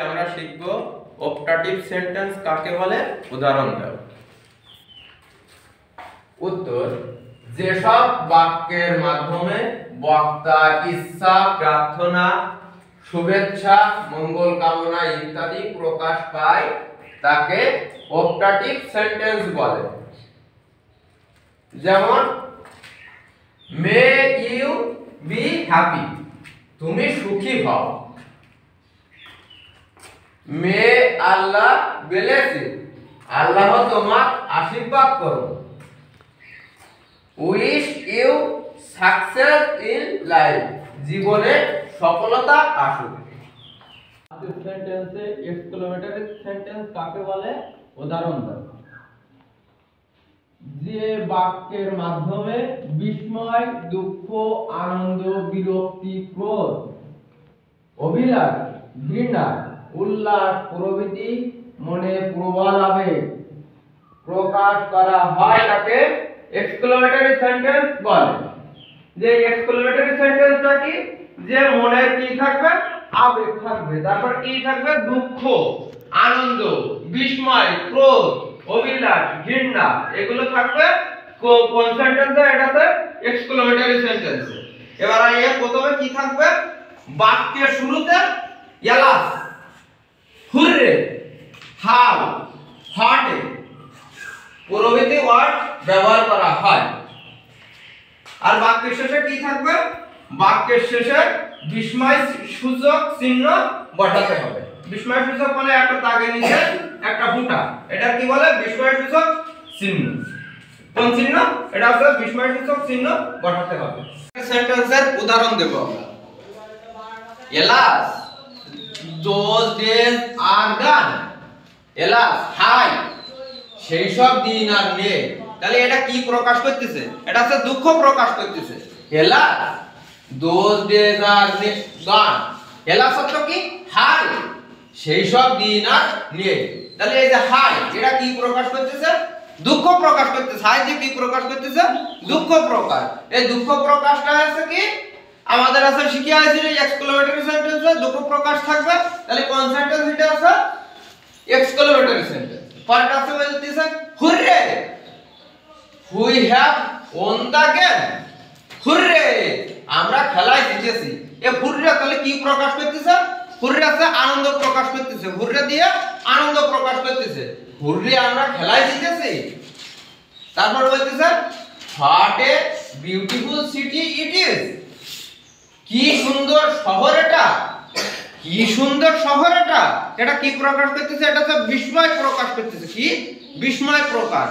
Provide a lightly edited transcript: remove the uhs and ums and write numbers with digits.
আমরা শিখব optative sentence কাকে বলে, উদাহরণ দাও। উত্তর: যেসব বাক্যের মাধ্যমে বক্তার ইচ্ছা, প্রার্থনা, শুভেচ্ছা, মঙ্গল কামনা ইত্যাদি প্রকাশ পায় তাকে অপটাটিভ সেন্টেন্স বলে। যেমন মে ইউ বি হ্যাপি, তুমি সুখী হও। মে আল্লাহ ব্লেস ইউ, আল্লাহ তোমার আশীর্বাদ করুন। Wish you success in life, জীবনে সফলতা আসুক। সেন্টেন্সে এক্সক্লেমেটরি সেন্টেন্স কাকে বলে, উদাহরণ দাও। যে বাক্যের মাধ্যমে বিস্ময়, দুঃখ, আনন্দ, বিরক্তি, ক্রোধ, অভিলাষ, ঘৃণা, উল্লাস প্রভৃতি মনে প্রবল আবেগ প্রকাশ করা হয় তাকে এক্সক্লেমেটরি সেন্টেন্স বলে। যে এক্সক্লেমেটরি সেন্টেন্সটা কি, যে মনে কি থাকবে, আবেগ থাকবে, তারপর কি থাকবে, দুঃখ, আনন্দ, বিস্ময়, ক্রোধ, অভিলাষ, ঘৃণা, এগুলো থাকবে কোন সেন্টেন্সে, এটাতে এক্সক্লেমেটরি সেন্টেন্সে। এবার এর প্রথমে কি থাকবে, বাক্যের শুরুতে ইয়ালাস, হুররে, হাউ, হাটে প্রভৃতি ওয়ার্ড ব্যবহার করা হয়। আর বাক্যের শেষে কি থাকবে, বাক্যের শেষে বিস্ময় সূচক চিহ্ন বসাতে হবে। বিস্ময় সূচক মানে একটা দাগের নিচে একটা ফুটা, এটা কি বলে, বিস্ময় সূচক চিহ্ন। কোন চিহ্ন, এটা হচ্ছে বিস্ময় সূচক চিহ্ন বসাতে হবে। সেন্টেন্সের উদাহরণ দেব আমরা। Alas, those days are gone. Alas, হাই, সেই সব দিন আর নেই। তাহলে এটা কি প্রকাশ করতেছে, এটা হচ্ছে দুঃখ প্রকাশ করতেছে। Alas, those days are gone. Alas অর্থ কি, হাই, সেই সব দিন আর নেই। তাহলে এই যে হাই, এটা কি প্রকাশ করতেছে, দুঃখ প্রকাশ করতেছে। হাই যে কি প্রকাশ করতেছে, দুঃখ প্রকাশ। এই দুঃখ প্রকাশটা আছে কি, আমাদের আছে শিখিয়ে আসলে এক্সক্লেমেটরি সেন্টেন্সে দুঃখ প্রকাশ থাকবে। তাহলে কোন সেন্টেন্স এটা আছে, এক্সক্লেমেটরি সেন্টেন্স। পরেরটা আছে বলতেছে hurray, we have won the game. Hurray, আমরা খেলায় জিতেছি। এ হুররে তাহলে কি প্রকাশ করতেছে, হুররে আছে আনন্দ প্রকাশ করতেছে। হুররে দিয়ে আনন্দ প্রকাশ করতেছে, হুররে আমরা খেলায় জিতেছি। তারপর বলতেছে what a beautiful city it is, কি সুন্দর শহর এটা, কি সুন্দর শহর এটা। এটা কি প্রকাশ করতেছে, এটা তো বিস্ময় প্রকাশ করতেছে। কি বিস্ময় প্রকাশ।